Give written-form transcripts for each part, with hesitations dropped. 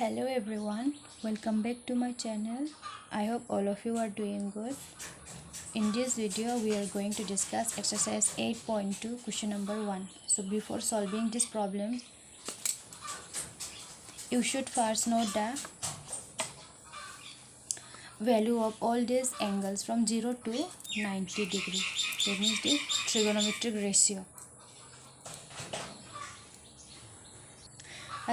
Hello everyone, welcome back to my channel. I hope all of you are doing good. In this video we are going to discuss exercise 8.2 question number 1. So before solving this problem, you should first note the value of all these angles from 0 to 90 degree. That means the trigonometric ratio.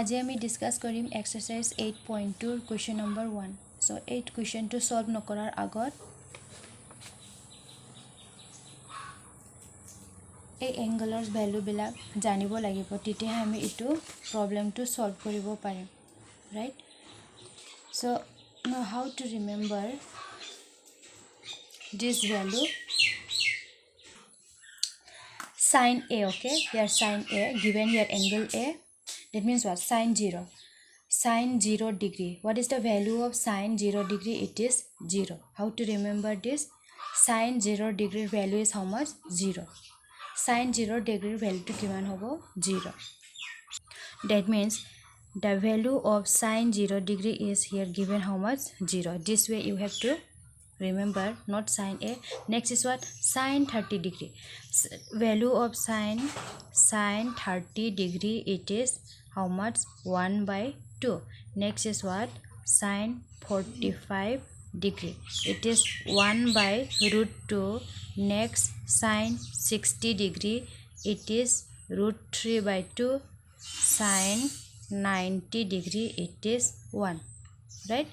আজি আমি discuss কৰিম exercise 8.2 question number 1 so এই কুৱেশ্যনটো solve নকৰাৰ আগত এই এংগলৰ value বিলাক জানিব লাগিব তেতিয়া আমি এটো প্ৰবলেমটো সলভ কৰিব পাৰিম right so now how to remember this value sin a okay here sin a given here angle a. That means what? Sin 0. Sin 0 degree. What is the value of sin 0 degree? It is 0. How to remember this? Sin 0 degree value is how much? 0. Sin 0 degree value to given hobo 0. That means the value of sin 0 degree is here given how much? 0. This way you have to remember, not sin a. Next is what? Sin 30 degree. Value of sin 30 degree, it is how much? 1 by 2. Next is what? Sin 45 degree. It is 1 by root 2. Next sin 60 degree. It is root 3 by 2. Sin 90 degree. It is 1. Right?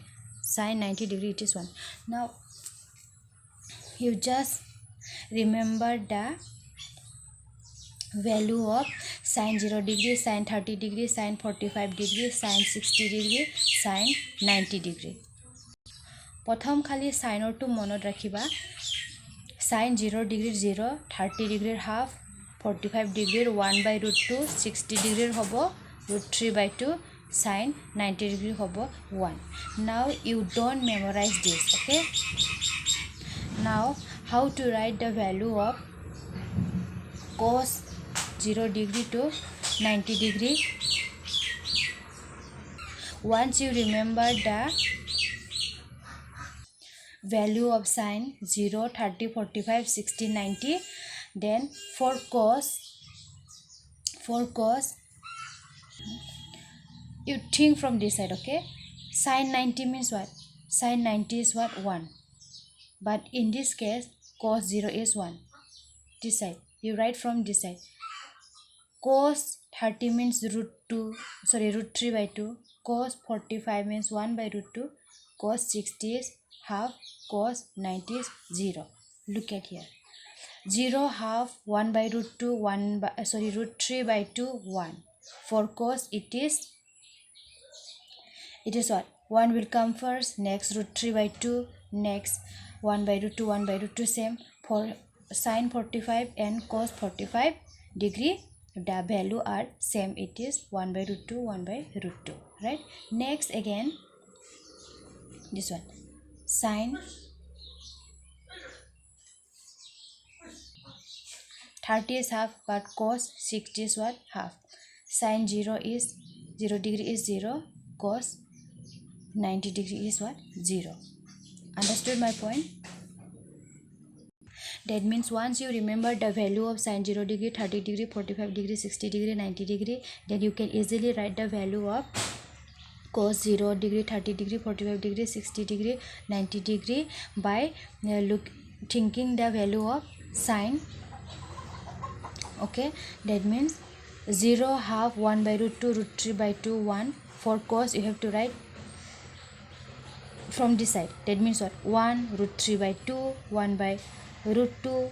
Sin 90 degree. It is 1. Now you just remember the value of sin 0 degree, sin 30 degree, sin 45 degree, sin 60 degree, sin 90 degree. প্রথম খালি সাইনৰ two মনত ৰাখিবা sin 0 degree 0, 30 degree half, 45 degree 1 by root 2, 60 degree hobo root 3 by 2, sin 90 degree hobo 1. Now you don't memorize this, okay? Now how to write the value of cos 0 degree to 90 degree? Once you remember the value of sin 0, 30, 45, 60, 90, then for cos you think from this side, okay? Sin 90 means what? Sin 90 is what? 1. But in this case cos 0 is 1. This side you write from this side. Cos 30 means root 3 by 2. Cos 45 means 1 by root 2. Cos 60 is half. Cos 90 is 0. Look at here. 0 half 1 by root 2 root 3 by 2 1. For cos it is what? 1 will come first, next root 3 by 2, next 1 by root 2, 1 by root 2 same. For sin 45 and cos 45 degree, the value are same. It is 1 by root 2, 1 by root 2, right? Next again, this one, sin 30 is half, but cos 60 is what? Half. Sin 0 degree is 0, cos 90 degree is what? 0. Understood my point? That means once you remember the value of sin 0 degree, 30 degree, 45 degree, 60 degree, 90 degree, then you can easily write the value of cos 0 degree, 30 degree, 45 degree, 60 degree, 90 degree by thinking the value of sin. Okay, that means 0 half 1 by root 2, root 3 by 2, 1. For cos you have to write from this side. That means what? 1 root 3 by 2, 1 by root 2,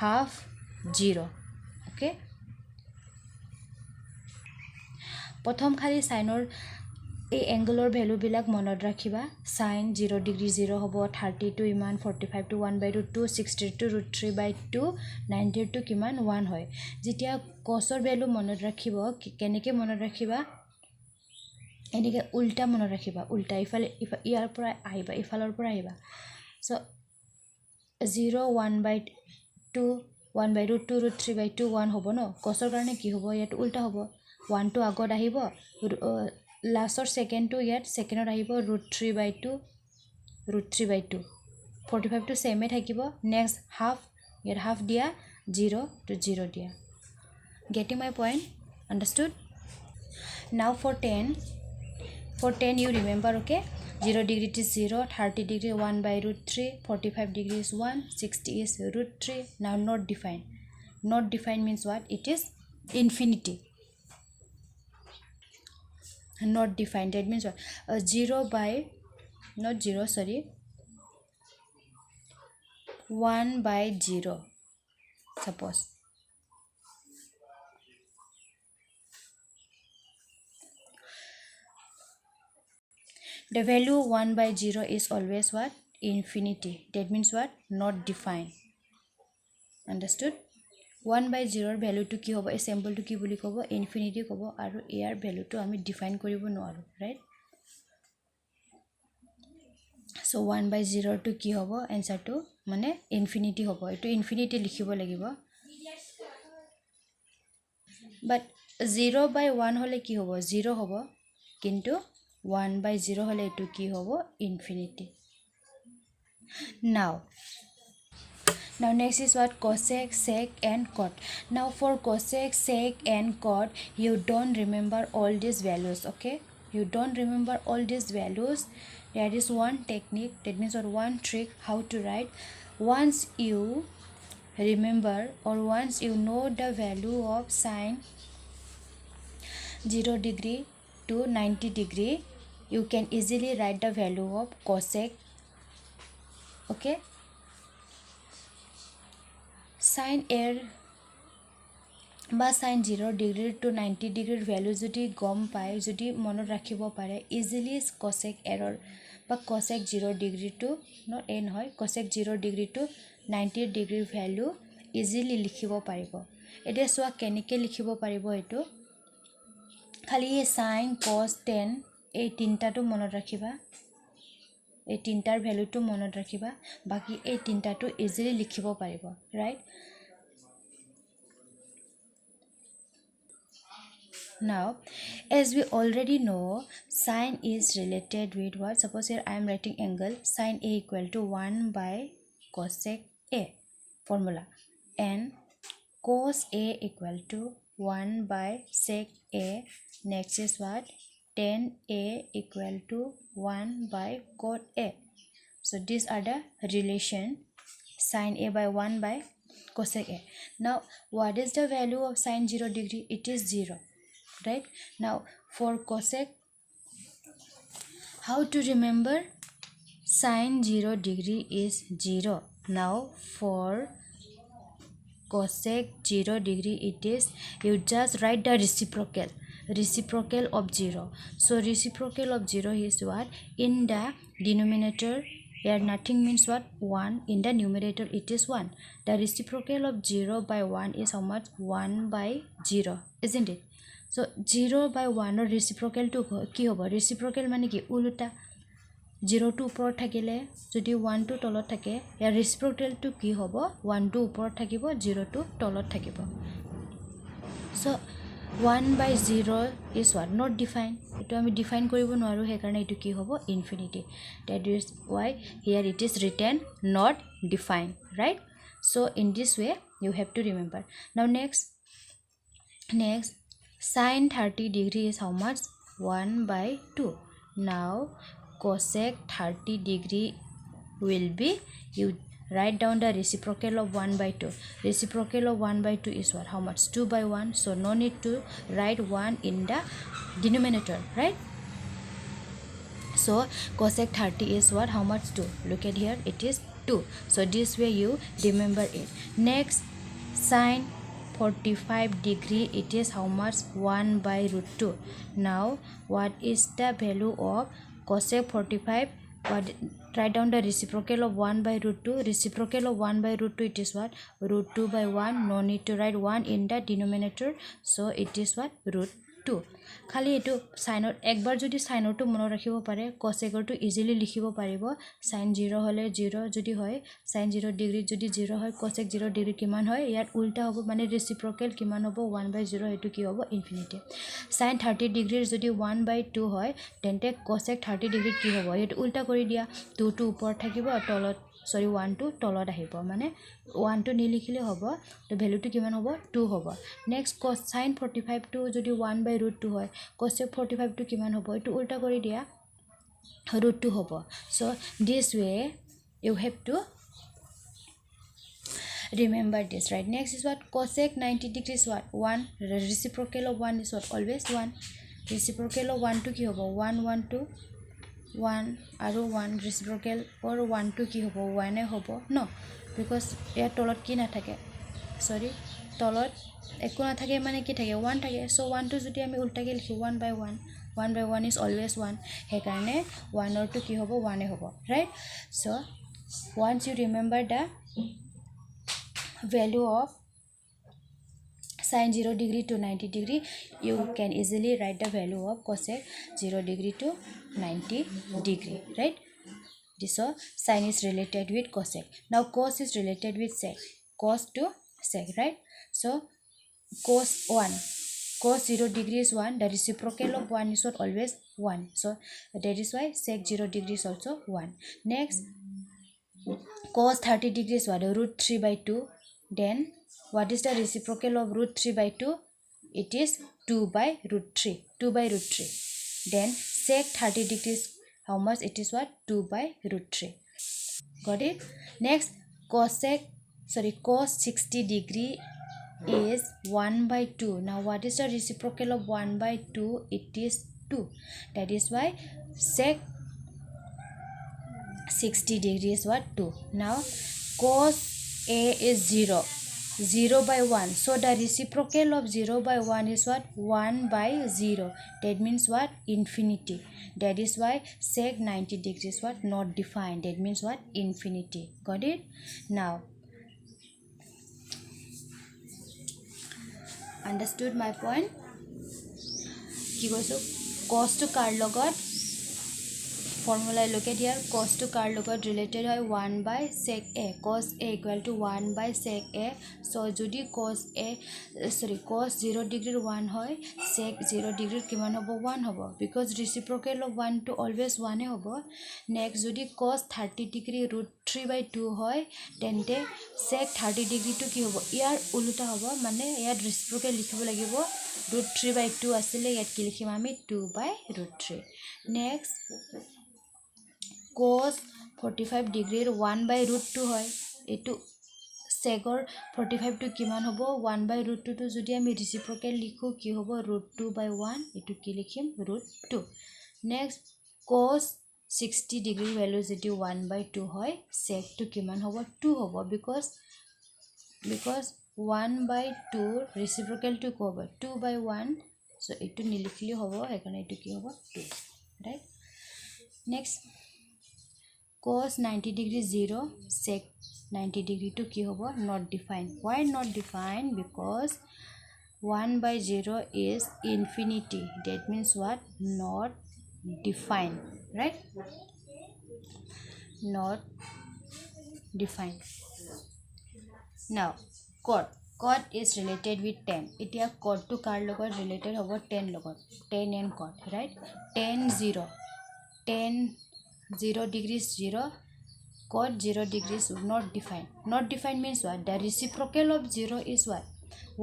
half 0. Okay, প্রথম খালি সাইনৰ এই এংগলৰ value বিলাক মনত ৰাখিবা sin 0 degree 0 হ'ব 30 to Iman 45 to 1 by root 2, 60 to root 3 by 2, 90 to কিমান 1 হয় যেতিয়া cosৰ value মনত ৰাখিব কেনেকৈ মনত ৰাখিবা এনেকৈ উল্টা মনত ৰাখিবা উল্টা ইফালে ইয়াৰ পৰা আহিবা ইফালৰ পৰা আহিবা so 0 1 by 2 1 by root 2 root 3 by 2 1 হ'ব ন cosৰ কাৰণে কি হ'ব ইয়াত উল্টা হ'ব 1 to আগত আহিব লাষ্টৰ ছেকেণ্ডটো ইয়াত ছেকেণ্ডত আহিব √3/2 √3/2 45 টো সেমে থাকিব নেক্সট হাফ ইয়াত হাফ দিয়া 0 to 0 দিয়া getting my point understood now for 10 you remember okay 0 degree is 0 30 degree 1/√3 45 degree is 1 60 is √3 now not defined means what it is infinity not defined that means what 0 by not 0 sorry 1/0 suppose the value 1/0 is always what infinity that means what not defined understood 1/0 value to ki hobo a symbol to ki boli kobo infinity kobo aru air value to ami define koribo noaru right so 1/0 to ki hobo answer to mane infinity hobo eto infinity likhibo lagibo but 0/1 hole ki hobo 0 hobo kintu 1/0 hole eto ki hobo infinity now next is what cosec sec and cot now for cosec sec and cot you don't remember all these values okay you don't remember all these values there is one technique that means or one trick how to write once you remember or once you know the value of sine 0 degree to 90 degree you can easily write the value of cosec okay sin air বা sin 0 degree to 90 degree value যদি গম পায় যদি মনত ৰাখিব পাৰে easily cosec error বা cosec 0 degree to not n হয় cosec 0 degree to 90 degree value easily লিখিব পাৰিব এটা সোৱা কেনেকৈ লিখিব পাৰিব এটো খালি sin cos tan এই তিনটাটো মনত ৰাখিবা এই তিনটাৰ ভ্যালুটো মনত ৰাখিবা বাকি এই তিনটাটো ইজিলি লিখিব পাৰিব right now as we already know sin is related with what suppose here I am writing angle sin a equal to 1/cosec a formula and cos a equal to 1/sec a next is what tan a equal to 1/cot a so these are the relation sin a by 1/cosec a now what is the value of sin 0 degree it is 0 right now for cosec how to remember sin 0 degree is 0 now for cosec 0 degree it is you just write the reciprocal of 0 so reciprocal of 0 is what in the denominator here nothing means what 1 in the numerator it is 1 the reciprocal of 0/1 is how much 1/0 isn't it so 0/1 or reciprocal to ki hobo reciprocal mane ki ulta 0 to upor thakile jodi 1 to tolot thake ya reciprocal to ki hobo 1 to upor thakibo 0 to tolot thakibo so 1/0 is what not defined eto ami define koribo noaru he karone eto ki hobo infinity that is why here it is written not defined right so in this way you have to remember now next sin 30 degree is how much 1/2 now cosec 30 degree will be you write down the reciprocal of 1/2 reciprocal of 1/2 is what how much 2/1 so no need to write 1 in the denominator right so cosec 30 is what how much 2 look at here it is 2 so this way you remember it next sin 45 degree it is how much 1/√2 now what is the value of cosec 45 but write down the reciprocal of 1/√2 reciprocal of 1/√2 it is what √2/1 no need to write 1 in the denominator so it is what √2 খালি এটো সাইনৰ একবাৰ যদি সাইনৰটো মনত ৰাখিব পাৰে কোসেকৰটো easily লিখিব পাৰিব sin 0 হলে 0 যদি হয় sin 0 ডিগ্ৰী যদি 0 হয় কোসেক 0 ডিগ্ৰী কিমান হয় ইয়াত উল্টা হ'ব মানে ৰেচিপ্ৰকেল কিমান হ'ব 1/0 এটো কি হ'ব ইনফিনিটি sin 30 ডিগ্ৰীৰ যদি 1/2 হয় তেন্তে কোসেক 30 ডিগ্ৰী কি হ'ব এটো উল্টা কৰি দিয়া 2 টো ওপৰত থাকিব তলত সৰি 1 টো তলত আহিব মানে 1 টো নিলিখিলে হ'ব তো ভ্যালুটো কিমান হ'ব 2 হ'ব নেক্সট cos sin 45 টো যদি 1/√2 হয় cosec 45 টো কিমান হ'ব এটো উল্টা কৰি দিয়া √2 হ'ব so this way you have to remember this right next is what cosec 90 degrees what 1 reciprocal of 1 is what always 1 reciprocal of 1 to ki hobo 1 1 to 1 aru 1 reciprocal or 1 to ki hobo 1 e hobo no because ya tolot ki na thake sorry tolot ekko na thake mane ki thake 1 thake so 1 to jodi ami ulta ke likhi 1/1 is always 1 he karone 1 or to ki hobo 1 e hobo right so once you remember the value of sin 0 degree to 90 degree you can easily write the value of cosec 0 degree to 90 degree right this so sin is related with cosec now cos is related with sec cos to sec right so cos 0 degree is 1 the reciprocal of 1 is what always 1 so that is why sec 0 degree is also 1 next cos 30 degree is what √3/2 then what is the reciprocal of √3/2 it is 2/√3 then sec 30 degrees how much it is what 2/√3 got it next cos 60 degree is 1/2 now what is the reciprocal of 1/2 it is 2 that is why sec 60 degree is what 2 now cos a is 0/1 so the reciprocal of 0/1 is what 1/0 that means what infinity that is why sec 90 degrees what not defined that means what infinity got it now understood my point ki koisu cos to kar logot formula look at here cos to kar logot related hoy 1/sec a cos a equal to 1/sec a so jodi cos 0 degree 1 hoy sec 0 degree kiman hobo 1 hobo because reciprocal of 1 to always 1 e hobo next jodi cos 30 degree √3/2 hoy tente sec 30 degree to ki hobo iar uluta hobo mane iar reciprocal likhibo lagibo √3/2 asile iat ki likhim ami 2/√3 next cos 45 degree 1/√2 hoy etu secor 45 to kiman hobo 1/√2 to jodi ami reciprocal likhu ki hobo √2/1 etu ki likhim √2 next cos 60 degree value jodi 1/2 hoy sec to kiman hobo 2 hobo because 1/2 reciprocal to ko hobo 2/1 so etu nilikhili hobo ekane etu ki hobo 2 right next cos 90 degree 0 sec 90 degree to ki hobo not defined why not defined because 1/0 is infinity that means what not defined right not defined now cot is related with tan etia cot to kar logot related hobo tan logot tan and cot right tan 0 degrees 0 cot 0 degrees not defined means what the reciprocal of 0 is what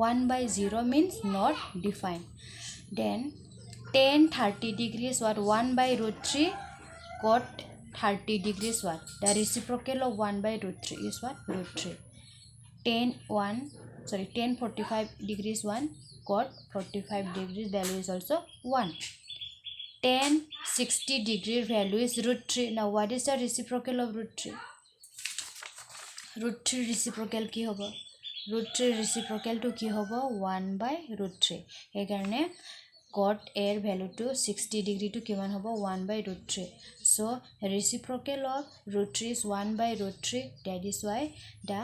1/0 means not defined then tan 30 degrees what 1/√3 cot 30 degrees what the reciprocal of 1/√3 is what √3 tan 45 degrees 1 cot 45 degrees value is also 1 tan 60 degree value is √3 now what is the reciprocal of √3 reciprocal ki hobo √3 reciprocal to ki hobo 1/√3 e karone cot a er value to 60 degree to kiman hobo 1/√3 so reciprocal of √3 is 1/√3 that is why the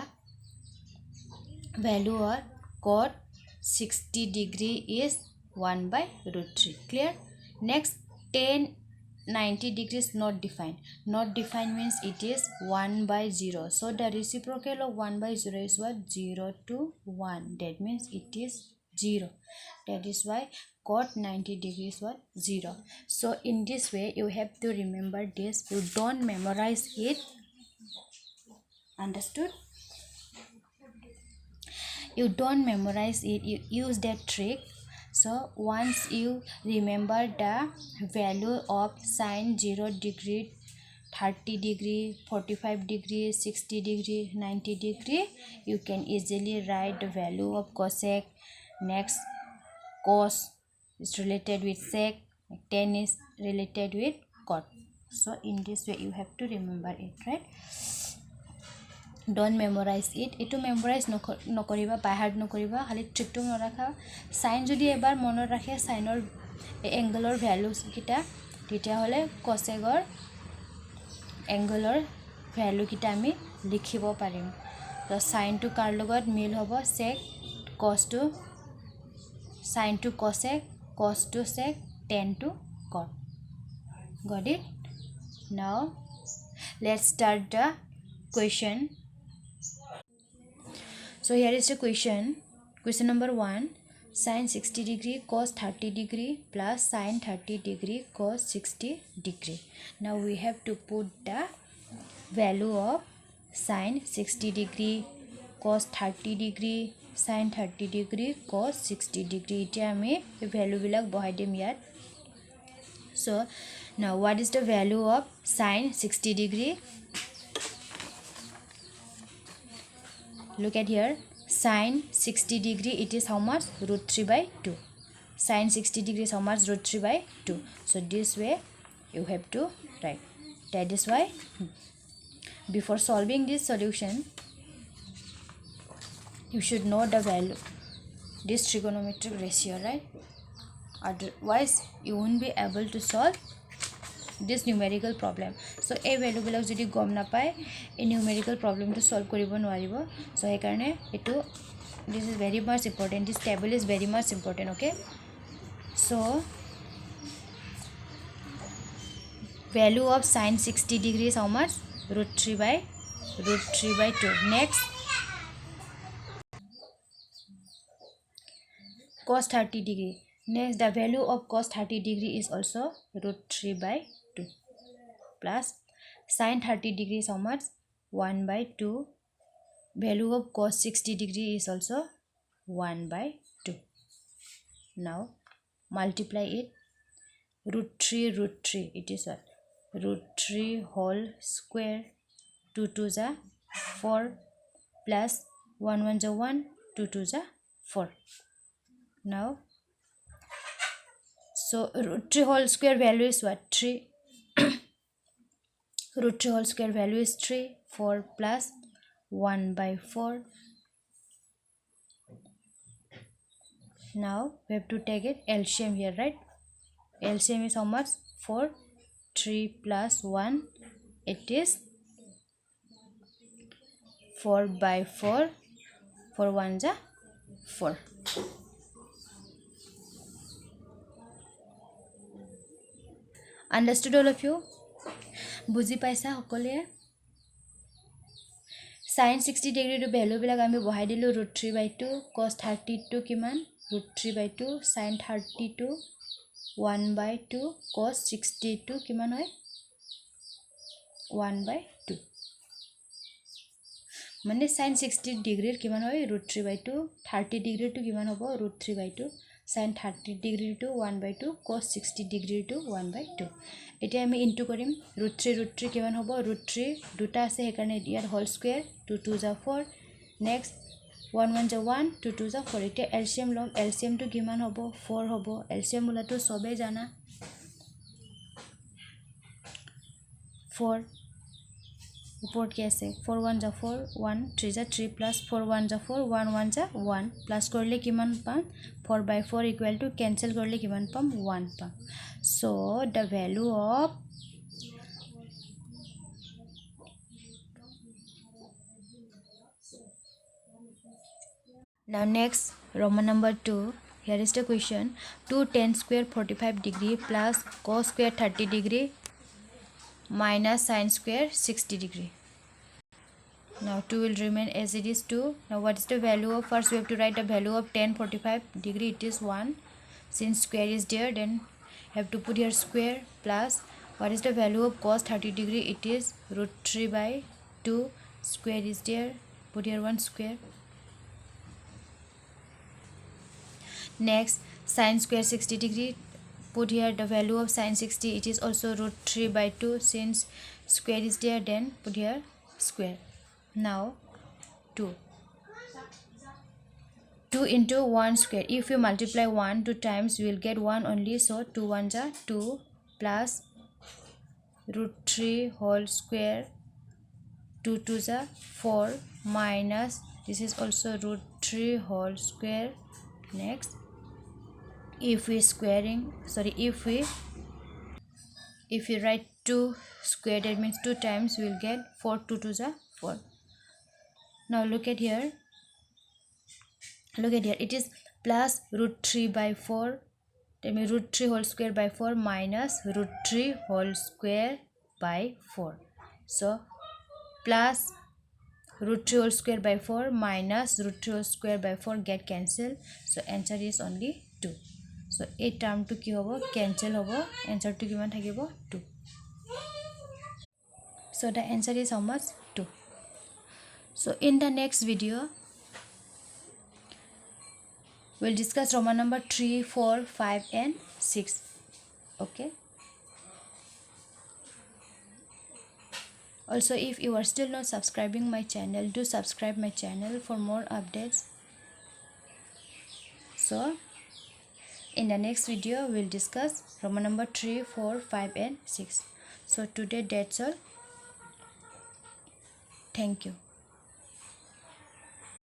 value of cot 60 degree is 1 by root 3. Clear? Next, tan 90 degrees not defined. Not defined means it is 1 by 0. So the reciprocal of 1 by 0 is what? 0 to 1. That means it is 0. That is why cot 90 degrees what? 0. So in this way you have to remember this. You don't memorize it. Understood? You don't memorize it, you use that trick. So once you remember the value of sine 0 degree, 30 degree, 45 degree, 60 degree, 90 degree, you can easily write the value of cosec. Next, cos is related with sec, tan is related with cot. So in this way you have to remember it, right? Don't memorize it. Etu memorize nokoriba, by heart nokoriba, khali trick to norakha. Sin jodi ebar monor rakhe sin or angle or values kita, tetia hole cosec or angle or value kita ami likhibo parim. So sin to kar logot mil hobo sec, cos to sin to cosec, cos to sec, tan to cot. Got it? Now let's start the question. So here is the question. Question number 1. Sin 60 degree cos 30 degree plus sin 30 degree cos 60 degree. Now we have to put the value of sin 60 degree cos 30 degree sin 30 degree cos 60 degree. Ita ami value bilak bohai dim yat. So now what is the value of sin 60 degree? Look at here. Sin 60 degree, it is how much? Root 3 by 2. Sin 60 degree is how much? Root 3 by 2. So this way you have to write. That is why before solving this solution, you should know the value, this trigonometric ratio, right? Otherwise you won't be able to solve this numerical problem. So a value bilak jodi gom na pai, a numerical problem to solve koribo nwaribo. So he karone etu, this is very much important. This table is very much important. Okay, so value of sin 60 degree is how much? Root 3 by 2. Next, cos 30 degree. Next, the value of cos 30 degree is also root 3 by 2 plus sin 30 degree is how much? 1 by 2. Value of cos 60 degree is also 1 by 2. Now multiply it. Root 3, it is what? Root 3 whole square, 2 2 is 4 plus 1 1 is 1, 2 2 is 4. Now, so root 3 whole square value is what? 3. Root 3 whole square value is 3. 4 plus 1 by 4. Now we have to take it LCM here, right? LCM is how much? 4. 3 plus 1, it is 4 by 4. 4 1 is 4. Understood all of you? Buji paisa hokole? Sin 60 degree to value bilak ami bohai dilu root 3 by 2. Cos 32 kiman? Root 3 by 2. Sin 32 1 by 2. Cos 62 kiman hoy? 1 by 2. Mane sin 60 degree kiman hoy? Root 3 by 2. 30 degree to kiman hobo? Root 3 by 2. Sin 30 degree to 1 by 2. Cos 60 degree to 1 by 2. Ete ami into korim. Root 3 kiman hobo? Root 3 duta ase hekarne iyar whole square. 2 2 is 4. Next 1 1 is 1, 2 2 is 4. Ete LCM log. LCM to kiman hobo? 4 hobo. LCM mula to sobe jana 4. Uport ke ase 4 1 is 4, 1 3 is 3 plus 4 1 is 4, 1 1 is 1 plus korle kiman pam? 4 by 4 equal to cancel korle kiman pam? 1 pam. So the value of now next Roman number 2. here is the question. 2 tan square 45 degree plus cos square 30 degree minus sin square 60 degree. Now 2 will remain as it is 2. Now what is the value of, first we have to write the value of tan 45 degree, it is 1. Since square is there, then have to put here square, plus what is the value of cos 30 degree, it is root 3 by 2. Square is there, put here 1 square. Next sin square 60 degree, put here the value of sin 60, it is also root 3 by 2. Since square is there, then put here square. Now 2 into 1 square, if you multiply 1 2 times we will get 1 only, so 2 1s are 2 plus root 3 whole square, 2 2s are 4 minus this is also root 3 whole square. Next if we write 2 square, that means 2 times we will get 4 2 2s are 4. Now look at here, it is plus root 3 by 4, that means root 3 whole square by 4 minus root 3 whole square by 4. So plus root 3 whole square by 4 minus root 3 whole square by 4 get cancelled, so answer is only 2. So a term to ki hobo cancel hobo, answer to kiman thakibo 2. So the answer is how much? 2. So in the next video we'll discuss Roman number 3, 4, 5 and 6. Okay. Also, if you are still not subscribing my channel, do subscribe my channel for more updates. So in the next video we'll discuss Roman number 3, 4, 5 and 6. So today that's all. Thank you.